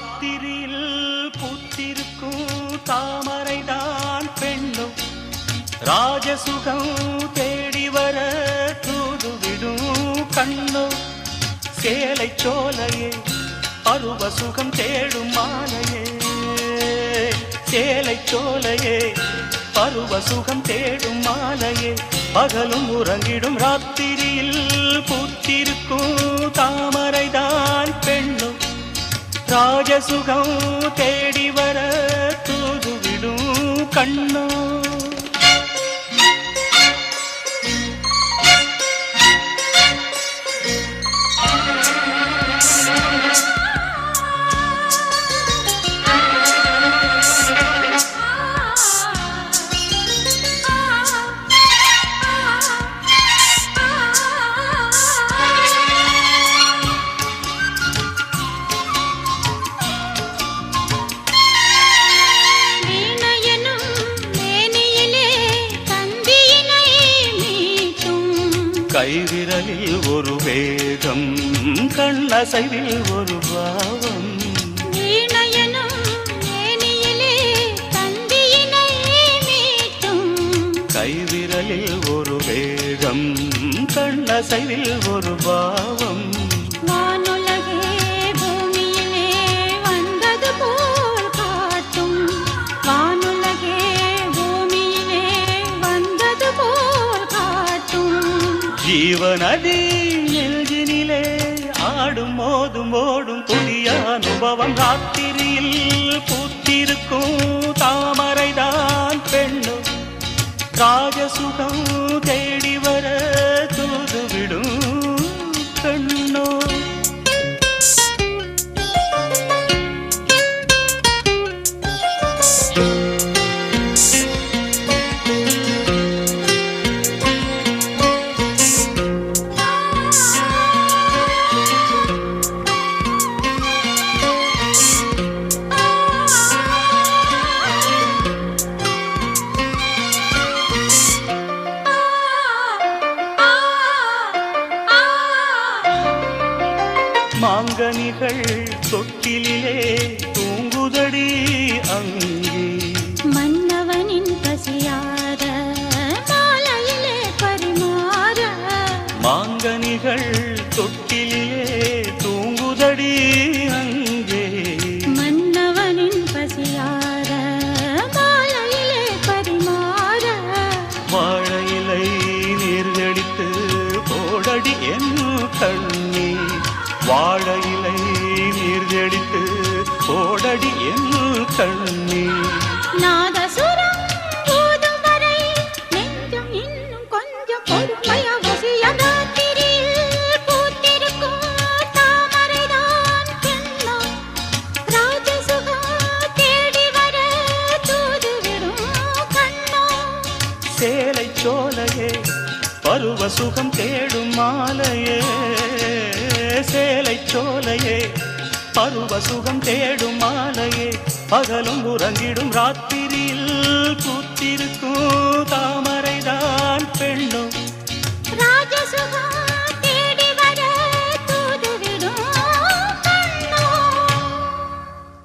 ராத்திரியில் பூத்திருக்கும் தாமரைதான் பெண்ணும் ராஜசுகம் தேடி வர தூதுவிடும் கண்ணோ சேலை சோலையே பருவ சுகம் தேடும் மாலையே சேலை சோலையே பருவ சுகம் தேடும் மாலையே பகலும் உறங்கிடும் ராத்திரியில் பூத்திருக்கும் தாமரைதான் பெண்ணும் ராஜசுகம் தேடி வர தூதுவிடும் கண்ணோ கைவிரலில் ஒரு வேகம் கண்ணசைவில் ஒரு பாவம் கைவிரலில் ஒரு வேகம் கண்ணசைவில் ஒரு பாவம் ஜீவநதி நெஞ்சினிலே ஆடும் மோதும் ஓடும் புதிய அனுபவம் ராத்திரியில் பூத்திருக்கும் தாமரைதான் பெண்ணும் ராஜசுகம் தேடி வர தூதுவிடும் கண்ணோ மாங்கனிகள் தொட்டிலே தூங்குதடி அங்கே மன்னவனின் பசியார மாலையிலே பரிமாற மாங்கனிகள் தொட்டிலே தூங்குதடி அங்கே மன்னவனின் பசியார மாலையிலே பரிமாற வாழையிலை நீர்கடித்து போடடி என் கண்ணே வாழையிலை நீர்கடித்து போடடி என் கண்ணே நாதசுரம் போதும் வரை நெஞ்சம் இன்னும் கொஞ்சம் பொறுமையா ராத்திரியில் பூத்திருக்கும் தாமரைதான் பெண்ணோ ராஜசுகம் தேடி வர தூதுவிடும் கண்ணோ சேலை சோலையே பருவ சுகம் தேடும் மாலையே சேலை சோலையே பருவ சுகம் தேடும் மாலையே பகலும் உறங்கிடும் ராத்திரியில் பூத்திருக்கும் தாமரைதான் பெண்ணும் ராஜசுகம்